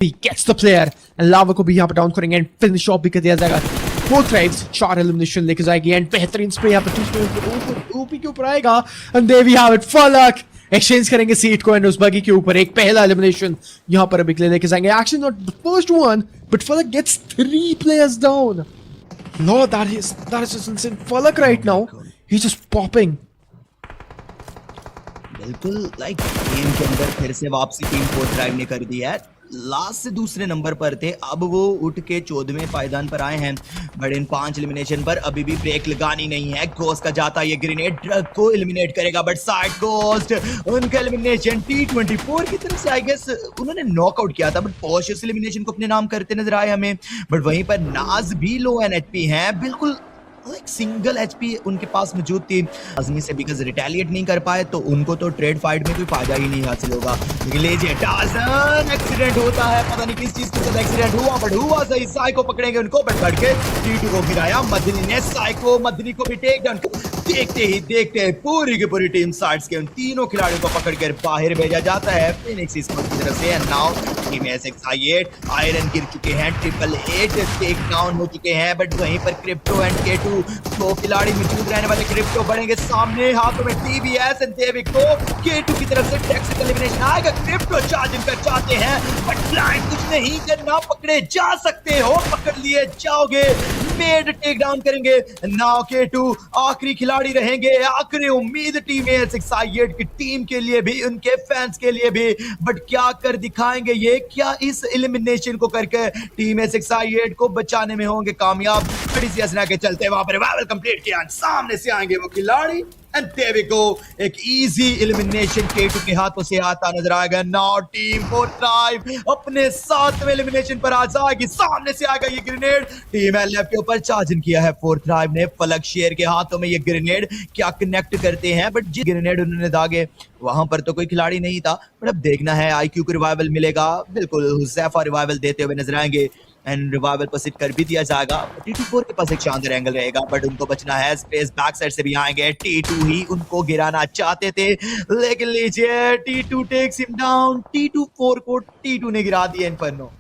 He gets the player and Lava को भी यहाँ पर डाउन करेंगे एंड फिनिश ऑफ भी कर दिया जाएगा। 4 थ्राइव्स 4 एलिमिनेशन लेके जाएगी एंड बेहतरीन स्प्रे यहाँ पर ओपी के ऊपर आएगा and there we have it. फलक एक्सचेंज करेंगे सीट को एंड उस बगी के ऊपर एक पहला एलिमिनेशन यहाँ पर अभी लेके जाएंगे। Actually not the first one but फलक gets 3 players down। Lord, that is just insane. Falak right now, he's just popping. बिल्कुल लाइक गेम के अंदर फिर से वापसी टीम 4 थ्राइव ने कर दी है। लास्ट से दूसरे नंबर पर थे, अब वो उठ के 14वें पायदान पर आए हैं। बट इन 5 एलिमिनेशन पर अभी भी ब्रेक लगानी नहीं है। घोस्ट का जाता ये ग्रेनेड ड्रग को एलिमिनेट करेगा बट साइड घोस्ट उनका एलिमिनेशन T24 की तरफ से आई गेस उन्होंने नॉकआउट किया था बट पॉश इस एलिमिनेशन को अपने नाम करते नजर आए हमें। बट वहीं पर नाज भी लो एन एचपी हैं, बिल्कुल एक सिंगल एचपी उनके पास मौजूद थी। आजमी से बिकॉज रिटेलिएट नहीं कर पाए तो उनको तो ट्रेड फाइट में कोई फायदा ही नहीं हासिल होगा। लीजिए टार्जन एक्सीडेंट होता है, पता नहीं किस चीज के साथ एक्सीडेंट हुआ बट हुआ सही। साइको पकड़ेंगे उनको बट बढ़ के T2 को गिराया मदनी ने। साइको मदनी को भी टेक डाउन देखते ही देखते पूरी की पूरी टीम साइड्स के उन तीनों खिलाड़ियों को पकड़कर बाहर भेजा जाता है फिनिक्स स्क्वाड की तरफ से। And now team SX8 iron गिर चुके हैं, 888 टेक डाउन हो चुके हैं बट वहीं पर क्रिप्टो एंड K2 दो खिलाड़ी मौजूद रहने वाले। क्रिप्टो बढ़ेंगे सामने, हाथों में TBS एंड देविक को K2 की तरफ से टैक्स एलिमिनेशन आएगा। क्रिप्टो चार्जिंग कर चाहते हैं बट ब्लाइंड कुछ नहीं करना, पकड़े जा सकते हो, पकड़ लिए जाओगे, मेड टेक डाउन करेंगे। नाउ K2 आखिरी खिलाड़ी रहेंगे, आखिरी उम्मीद टीम SX8 की टीम के लिए भी, उनके फैंस के लिए भी। बट क्या कर दिखाएंगे ये, क्या इस एलिमिनेशन को करके टीम SX8 को बचाने में होंगे कामयाब? बड़ी सी हंसना के चलते वहां पर रिवाइवल कंप्लीट किया, सामने से आएंगे वो खिलाड़ी एंड देयर वी गो। एक इजी एलिमिनेशन K2 के हाथों से आता नजर आएगा। नाउ टीम 4 थ्राइव अपने 7वें एलिमिनेशन पर आ जाएगी, सामने से आएगा ये ग्रेनेड। टीम LF के ऊपर चार्जिंग किया है 4 थ्राइव ने। फलक शेर के हाथों में ये ग्रेनेड क्या कनेक्ट करते हैं बट जिस ग्रेनेड उन्होंने दागे वहां पर तो कोई खिलाड़ी नहीं था। बट अब देखना है IQ को रिवाइवल मिलेगा, बिल्कुल हुज़ैफा रिवाइवल देते हुए नजर आएंगे एंड रिवाइवल पर सिट कर भी दिया जाएगा। T24 के पास एक शानदार एंगल रहेगा बट उनको बचना है। स्पेस बैक साइड से भी आएंगे, T2 ही उनको गिराना चाहते थे लेकिन लीजिए T2 takes him down. T24 को T2 ने गिरा दिया इन्फर्नो।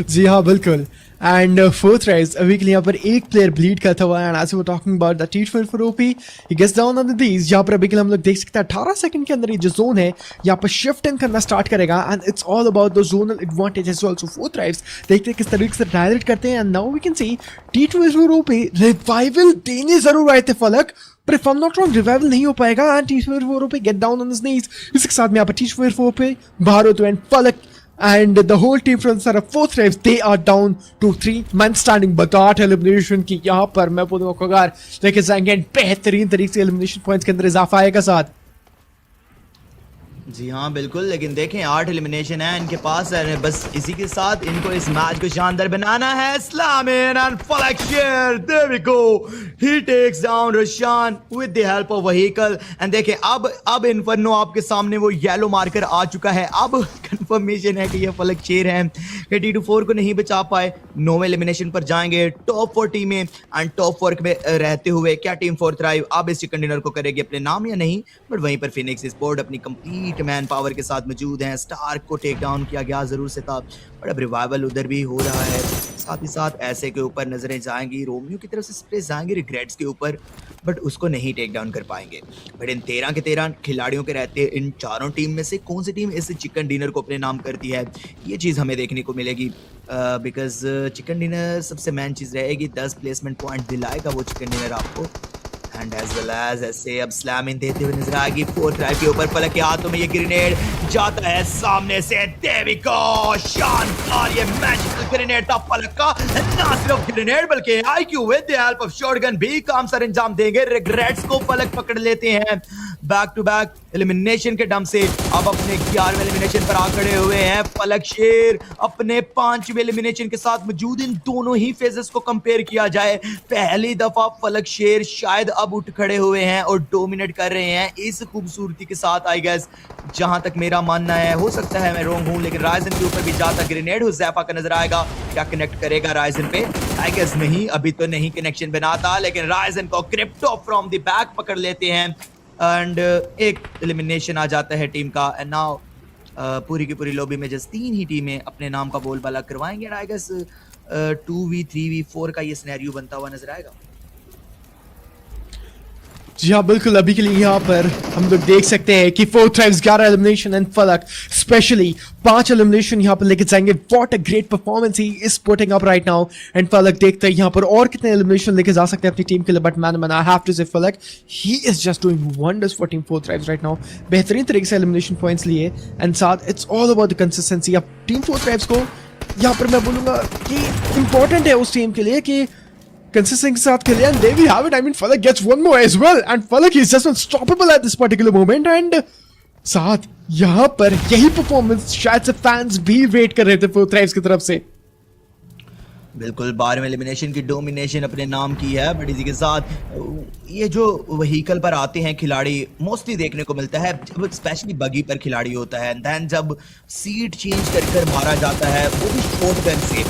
जी हाँ बिल्कुल। एंड 4 थ्राइव्स अभी के लिए यहाँ पर एक प्लेयर ब्लीड करता हुआ and as we were talking about the T24 OP he gets down on the these. यहाँ पर अभी के लिए हम लोग देख सकते हैं 18 सेकंड के अंदर ये जो जोन है यहाँ पर शिफ्ट इन करना स्टार्ट करेगा and it's all about the zonal advantage as well. So 4 thrives देखते हैं किस तरीके से डायरेक्ट करते हैं and now we can see T24 OP revival देने जरूर आए थे फलक पर if I am not wrong revival नहीं हो पाएगा and T24 OP get down on his knees. इसके साथ में यहाँ पर T24 OP बाहर होते हैं एंड फलक and the whole team from Sarah 4 thrives they are down to 3 men standing but that elimination की यहाँ पर मैं बोलूँगा कगार लेके जाएंगे बेहतरीन तरीके से elimination points के अंदर इजाफा आएगा साथ। जी हाँ बिल्कुल, लेकिन देखें 8 एलिमिनेशन है इनके पास, बस इसी के साथ इनको इस मैच को शानदार बनाना है। Slam in and Falak Sher, there we go, he takes down Roshan with the help of vehicle. And देखें अब इन्फर्नो आपके सामने वो येलो मार्कर आ चुका है। अब कंफर्मेशन है कि ये फलक शेर है कि T24 को नहीं बचा पाए। 9वें एलिमिनेशन पर जाएंगे टॉप 4 टीमें एंड टॉप 4 में रहते हुए क्या टीम 4 थ्राइव अब इस चिकन डिनर को करेगी अपने नाम या नहीं? बट वहीं पर फिनिक्स स्पोर्ट अपनी कंप्लीट मैन पावर के साथ मौजूद हैं। स्टार्क को टेक डाउन किया गया जरूर से था बट अब रिवाइवल उधर भी हो रहा है। साथ ही साथ ऐसे के ऊपर नजरें जाएंगी, रोमियो की तरफ से स्प्रे जाएंगे रिग्रेट्स के ऊपर बट उसको नहीं टेक डाउन कर पाएंगे। बट इन 13 के 13 खिलाड़ियों के रहते इन चारों टीम में से कौन सी टीम इस चिकन डिनर को अपने नाम करती है ये चीज़ हमें देखने को मिलेगी बिकॉज चिकन डिनर सबसे मेन चीज़ रहेगी। 10 प्लेसमेंट पॉइंट दिलाएगा वो चिकन डिनर आपको एंड एज वेल एज ऐसे अब स्लैम इन देते हुए नजर आएगी 4 थ्राइव के ऊपर। फलक के हाथों में ये ग्रेनेड जाता है सामने से, देविको शानदार ये मैजिकल ग्रेनेड था फलक का। ना सिर्फ ग्रेनेड बल्कि IQ with the help of shotgun भी काम सर अंजाम देंगे। रिग्रेट्स को फलक पकड़ लेते हैं बैक टू बैक एलिमिनेशन के दम से। अब अपने 11वें एलिमिनेशन पर आ खड़े हुए हैं फलक शेर अपने 5वें एलिमिनेशन के साथ मौजूद। इन दोनों ही फेजेस को कंपेयर किया जाए, पहली दफा फलक शेर शायद अब उठ खड़े हुए हैं और डोमिनेट कर रहे हैं इस खूबसूरती के साथ। आई गेस जहां तक मेरा मानना है, हो सकता है मैं रॉन्ग हूं, लेकिन राइजन के ऊपर भी जाता ग्रेनेड हुज़ैफा का नजर आएगा। क्या कनेक्ट करेगा राइजन पे? आई गेस नहीं, अभी तो नहीं कनेक्शन बनाता, लेकिन राइजन को क्रिप्टो फ्रॉम द बैक पकड़ लेते हैं एंड एक एलिमिनेशन आ जाता है टीम का। एंड नाउ पूरी की पूरी लॉबी में जस्ट 3 ही टीमें अपने नाम का बोलबाला करवाएंगे एंड आई गेस 2v3v4 का ये सिनेरियो बनता हुआ नजर आएगा। जी हाँ बिल्कुल, अभी के लिए यहाँ पर हम लोग देख सकते हैं कि 4 ट्राइब्स 11 एलिमिनेशन एंड फलक स्पेशली 5 एलिमिनेशन यहाँ पर लेके जाएंगे। What a great performance he is putting up right now and फलक देखते हैं यहाँ पर और कितने एलिमिनेशन लेके जा सकते हैं अपनी टीम के लिए। But man I have to say Falak he is just doing wonders for team 4 tribes right now. बेहतरीन तरीके से एलिमिनेशन पॉइंट्स लिए एंड साथ it's all about the consistency. अब टीम 4 ट्राइब्स को यहाँ पर मैं बोलूंगा कि इंपॉर्टेंट है उस टीम के लिए कि consistent के साथ खेले and there we have it. I mean Falak gets one more as well and Falak is just unstoppable at this particular moment and साथ यहाँ पर यही परफॉर्मेंस शायद से फैंस भी वेट कर रहे थे 4 ट्राइब्स की तरफ से। बिल्कुल 12वें एलिमिनेशन की डोमिनेशन अपने नाम की है, बट इसी के साथ ये जो व्हीकल पर आते हैं खिलाड़ी मोस्टली देखने को मिलता है, जब स्पेशली बगी पर खिलाड़ी होता है देन जब सीट चेंज कर मारा जाता है वो भी शॉटगन से,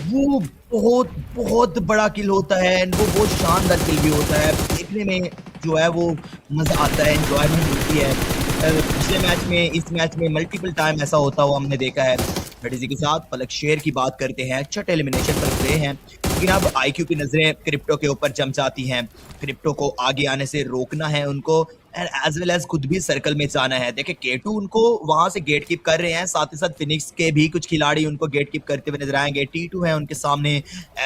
वो बहुत बहुत बड़ा किल होता है एंड वो बहुत शानदार किल भी होता है। देखने में जो है वो मजा आता है, एंजॉयमेंट होती है। पिछले मैच में इस मैच में मल्टीपल टाइम ऐसा होता हुआ हमने देखा है। बट इसी के साथ फलक शेर की बात करते हैं, छठे एलिमिनेशन पर गए हैं लेकिन अब आईक्यू की नजरें क्रिप्टो के ऊपर जम जाती हैं। क्रिप्टो को आगे आने से रोकना है उनको एंड एज वेल एज खुद भी सर्कल में जाना है। देखिए K2 उनको वहां से गेट कीप कर रहे हैं, साथ ही साथ फिनिक्स के भी कुछ खिलाड़ी उनको गेट कीप करते हुए नजर आएंगे। T2 है उनके सामने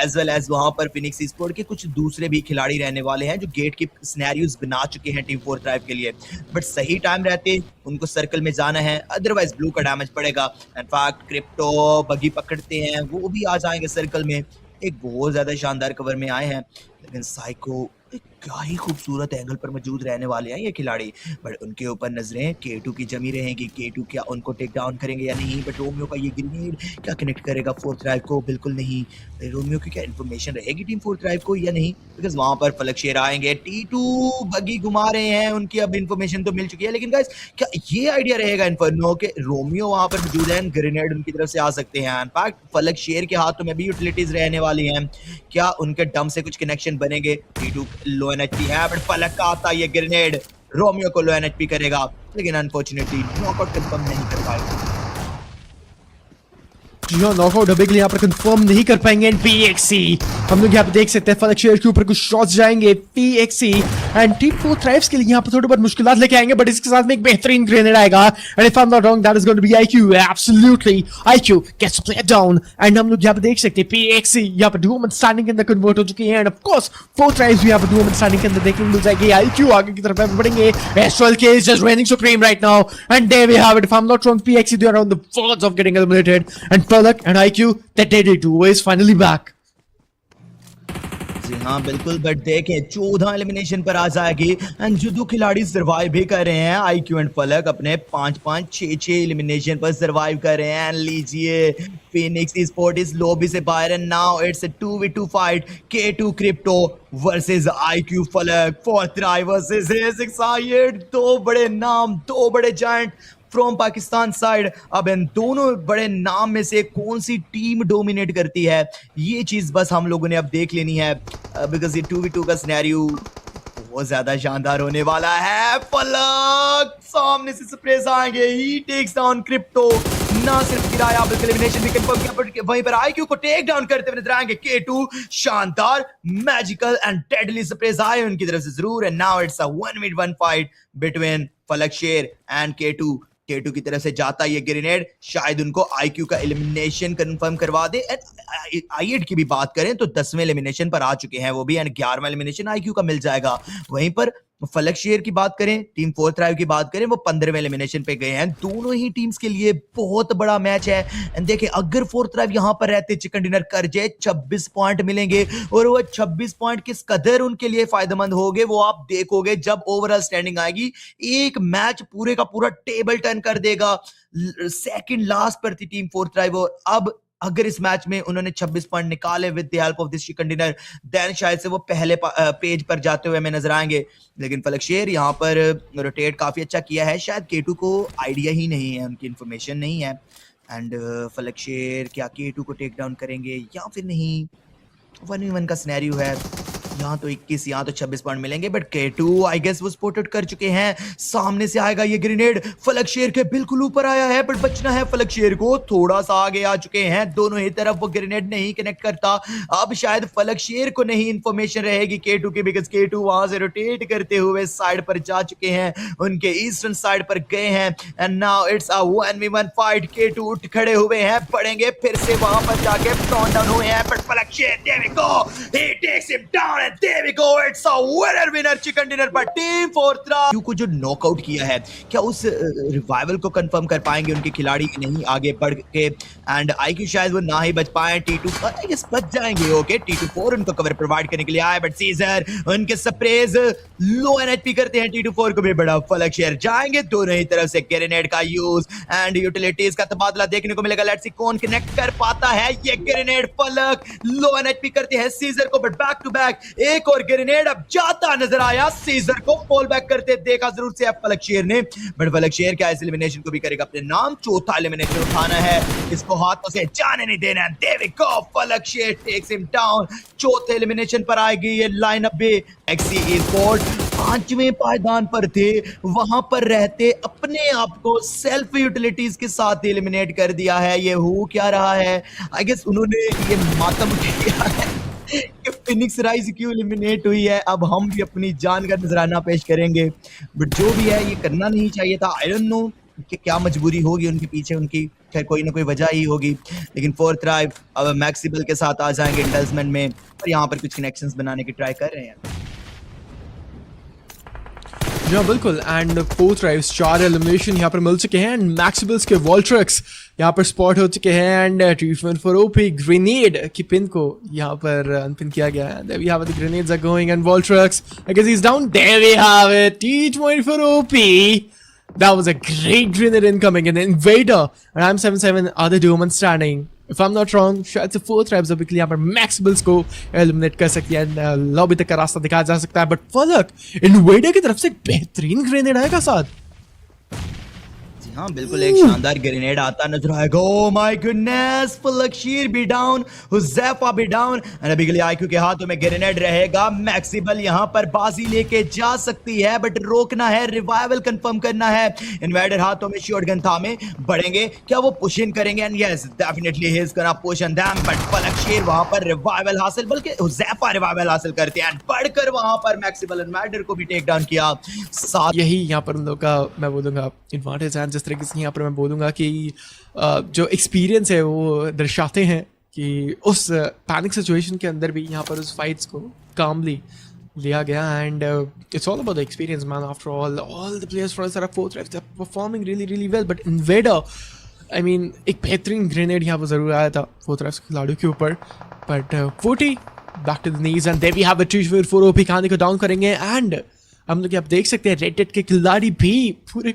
एज वेल एज वहां पर फिनिक्स स्पोर्ट के कुछ दूसरे भी खिलाड़ी रहने वाले हैं जो गेट कीप सिनेरियोस बना चुके हैं टीम 4 ट्राइब के लिए। बट सही टाइम रहते उनको सर्कल में जाना है, अदरवाइज ब्लू का डैमेज पड़ेगा। इनफैक्ट क्रिप्टो बगी पकड़ते हैं, वो भी आ जाएंगे सर्कल में। एक बहुत ज्यादा शानदार कवर में आए हैं लेकिन साइको एक क्या ही खूबसूरत एंगल पर मौजूद रहने वाले हैं ये खिलाड़ी। बट उनके ऊपर नजरें K2 की जमी रहेंगी, K2 क्या उनको टेक डाउन करेंगे या नहीं। बट रोमियो का ये ग्रेनेड क्या कनेक्ट करेगा 4 ट्राइब को? बिल्कुल नहीं। रोमियो की क्या इन्फॉर्मेशन रहेगी टीम 4 ट्राइब को या नहीं, बिकॉज वहां पर फलक शेर आएंगे, T2 बगी घुमा रहे हैं, उनकी अब इन्फॉर्मेशन तो मिल चुकी है। लेकिन गाइस क्या ये आइडिया रहेगा इन्फर्नो के रोमियो वहां पर मौजूद है, ग्रेनेड उनकी तरफ से आ सकते हैं। इनफैक्ट फलक शेर के हाथों में भी यूटिलिटीज रहने वाली हैं, क्या उनके डम से कुछ कनेक्शन बनेंगे? T2 लो एनएचपी है बट फलक का आता ये ग्रेनेड रोमियो को लो एनएचपी करेगा लेकिन अनफॉर्चुनेटली नॉकआउट कंफर्म नहीं कर पाएगा। जी हाँ, नॉकआउट अभी के लिए यहाँ पर कंफर्म नहीं कर पाएंगे एंड PXC हम लोग यहाँ पे देख सकते हैं फलक शेर के ऊपर कुछ शॉट्स जाएंगे। PXC एंड टीम 4 ट्राइब्स के लिए यहाँ पर थोड़ी बहुत मुश्किलात लेके आएंगे बट इसके साथ में एक बेहतरीन ग्रेनेड आएगा and if I am not wrong that is going to be IQ। Absolutely IQ gets played down and हम लोग यहाँ पे देख सकते हैं PXC यहाँ पर डुओ मैन स्टैंडिंग के अंदर कन्वर्ट हो चुकी है एंड ऑफ कोर्स 4 ट्राइब्स भी यहाँ पर डुओ मैन स्टैंडिंग के अंदर देखने को मिल जाएगी। IQ आगे की तरफ बढ़ेंगे, Astral K is just reigning supreme right now and there we have it. If I'm not wrong, PXC they are on the verge of getting eliminated and Falak and IQ that they do is finally back. जी हाँ बिल्कुल, but देखें 14 elimination पर आ जाएगी and जो दो खिलाड़ी survive भी कर रहे हैं, IQ एंड फलक अपने 5-5 6-6 एलिमिनेशन पर सर्वाइव कर रहे हैं। लीजिए फिनिक्स स्पोर्ट इस लॉबी से बाहर and now it's a 2v2 fight, K2 crypto versus IQ फलक, 4 ट्राइब वर्सेस A6i8। दो बड़े नाम, दो बड़े जायंट फ्रॉम पाकिस्तान साइड। अब इन दोनों बड़े नाम में से कौन सी टीम डोमिनेट करती है ये चीज बस हम लोगों ने अब देख लेनी है, बिकॉज ये 2v2 का सिनेरियो बहुत ज्यादा शानदार होने वाला है। फलक सामने से सरप्राइज आएंगे, ही टेक्स डाउन क्रिप्टो, ना सिर्फ गिराया बल्कि एलिमिनेशन भी कंफर्म किया, बट वहीं पर IQ को टेक डाउन करते हुए नजर आएंगे K2। शानदार मैजिकल एंड डेडली सरप्राइज आए उनकी तरफ से जरूर and now it's a 1v1 fight between फलक शेर एंड K2 की तरफ से जाता ये ग्रेनेड, शायद उनको IQ का एलिमिनेशन कंफर्म करवा दे। एंड I8 की भी बात करें तो 10वें एलिमिनेशन पर आ चुके हैं वो भी एंड 11वां एलिमिनेशन IQ का मिल जाएगा। वहीं पर फलक शेर की बात करें, टीम 4 ट्राइब की बात करें, वो 15वें एलिमिनेशन पे गए हैं। दोनों ही टीम्स के लिए बहुत बड़ा मैच है एंड देखिए अगर 4 ट्राइब यहां पर रहते चिकन डिनर कर जाए 26 पॉइंट मिलेंगे और वो 26 पॉइंट किस कदर उनके लिए फायदेमंद होंगे वो आप देखोगे जब ओवरऑल स्टैंडिंग आएगी। एक मैच पूरे का पूरा टेबल टर्न कर देगा। सेकंड लास्ट पर थी टीम 4 ट्राइब और अब अगर इस मैच में उन्होंने 26 पॉइंट निकाले with the help of this chicken dinner then शायद से वो पहले पेज पर जाते हुए हमें नजर आएंगे। लेकिन फलक शेर यहाँ पर रोटेट काफी अच्छा किया है, शायद K2 को आइडिया ही नहीं है, उनकी इन्फॉर्मेशन नहीं है एंड फलक शेर क्या K2 को टेक डाउन करेंगे या फिर नहीं। 1v1 का सिनेरियो है, यहाँ तो 21 यहाँ तो 26 पॉइंट मिलेंगे, बट K2 आई गेस वो स्पॉटेड कर चुके हैं। सामने से आएगा ये ग्रेनेड, फलक शेर के बिल्कुल ऊपर आया है, बट बचना है फलक शेर को। थोड़ा सा आगे आ चुके हैं, दोनों ही तरफ वो ग्रेनेड नहीं कनेक्ट करता। अब शायद फलक शेर को नहीं इंफॉर्मेशन रहेगी K2 की, बिकॉज K2 वहां से रोटेट करते हुए साइड पर जा चुके हैं, उनके ईस्टर्न साइड पर गए हैं। And now it's a 1v1 fight. K2 उठ खड़े हुए हैं, पड़ेंगे फिर से वहां पर जाके डाउन डाउन हुए हैं, बट फलक शेर there we go, he takes him down and there we go, it's a winner chicken dinner पर टीम फोर्ट्रेस को जो नॉकआउट किया है, क्या उस रिवाइवल को कंफर्म कर पाएंगे उनके खिलाड़ी नहीं आगे बढ़ के? एंड IQ शायद वो ना ही बच पाए, T2 आई गेस बच जाएंगे। ओके, T24 उनको कवर प्रोवाइड करने के लिए आए, बट सीजर उनके स्प्रेज लो एनएचपी करते हैं। T24 को भी बड़ा फलक शेयर जाएंगे, दोनों ही तरफ से ग्रेनेड का यूज एंड यूटिलिटीज का तबादला देखने को मिलेगा। लेट्स सी कौन कनेक्ट कर पाता है। ये ग्रेनेड फलक लो एनएचपी करते हैं सीजर को, बट बैक टू बैक एक और ग्रेनेड अब जाता नजर आया। सीजर को फॉल बैक करते देखा जरूर से फलक शेर ने, बट फलक शेर क्या इस एलिमिनेशन को भी करेगा अपने नाम। चौथा एलिमिनेशन उठाना है, इसको हाथों से जाने नहीं देना है। There we go, फलक शेर टेक्स हिम डाउन। चौथे एलिमिनेशन पर आएगी ये लाइनअप भी। XC Esports 5वें पायदान पर थे, वहां पर रहते अपने आप को सेल्फ यूटिलिटीज के साथ एलिमिनेट कर दिया है। ये हो क्या रहा है? आई गेस उन्होंने ये मातम किया है कि फिनिक्स राइज क्यों एलिमिनेट हुई है। अब हम भी अपनी जान का नजराना पेश करेंगे, बट जो भी है ये करना नहीं चाहिए था। आई डोंट नो कि क्या मजबूरी होगी उनके पीछे, उनकी खैर कोई ना कोई वजह ही होगी। लेकिन फोर्ट्राइव अब मैक्सिबल के साथ आ जाएंगे इंडल्समेंट में, और यहाँ पर कुछ कनेक्शंस बनाने की ट्राई कर रहे हैं। जी हाँ बिल्कुल, एंड फोर्ट्राइव्स 4 एलिमिनेशन यहाँ पर मिल चुके हैं, एंड मैक्सिबल्स के वॉल्ट्रक्स यहाँ पर स्पॉट हो चुके हैं, and treatment for OP grenade की पिन को यहाँ पर अनपिन किया गया है। There we have it, the grenades are going and Voltrax, I guess he's down. There we have it, T20 for OP. That was a great grenade incoming, and Invader and M77 are the duo standing. If I'm not wrong, शायद से फोर्ट्राइव्स अभी के लिए यहाँ पर मैक्सिबल्स को eliminate कर सकती है, लॉबी तक का रास्ता दिखाया जा सकता है। बट फलक इन्वेडर की तरफ से एक बेहतरीन ग्रेनेड आएगा साथ। हाँ बिल्कुल, एक शानदार ग्रेनेड आता नजर आएगा। ओह माय गुडनेस, फलक शेर भी डाउन, हुज़ैफा भी डाउन, एंड अभी के लिए IQ के हाथों में ग्रेनेड रहेगा। मैक्सिबल यहाँ पर बाजी लेके जा सकती है, बट रोकना है, रिवाइवल कंफर्म करना है। इन्वेडर हाथों में शॉटगन थामे बढ़ेंगे, क्या वो पुश इन करेंगे? And yes definitely he is gonna push on them, but फलक शेर वहां पर रिवाइवल हासिल, बल्कि हुज़ैफा रिवाइवल हासिल करते हैं, एंड बढ़कर वहां पर मैक्सिबल इन्वेडर को भी टेक डाउन किया। साथ यही यहाँ पर उन लोगों का मैं बोलूँगा एडवांटेज है, जिस तरीके से यहाँ पर मैं बोलूँगा कि जो एक्सपीरियंस है वो दर्शाते हैं कि उस पैनिक सिचुएशन के अंदर भी यहाँ पर उस फाइट्स को कामली लिया गया। And it's all about the experience man, after all the players from फोर्ट्राइव्स are performing really well, but invader I mean एक बेहतरीन ग्रेनेड यहाँ पर जरूर आया था फोर्ट्राइव्स के खिलाड़ियों के ऊपर, but 40 back to the knees, and there we have a 3-4 OP खाने को डाउन करेंगे। एंड हम लोग आप देख सकते हैं रेड डेड के खिलाड़ी भी पूरे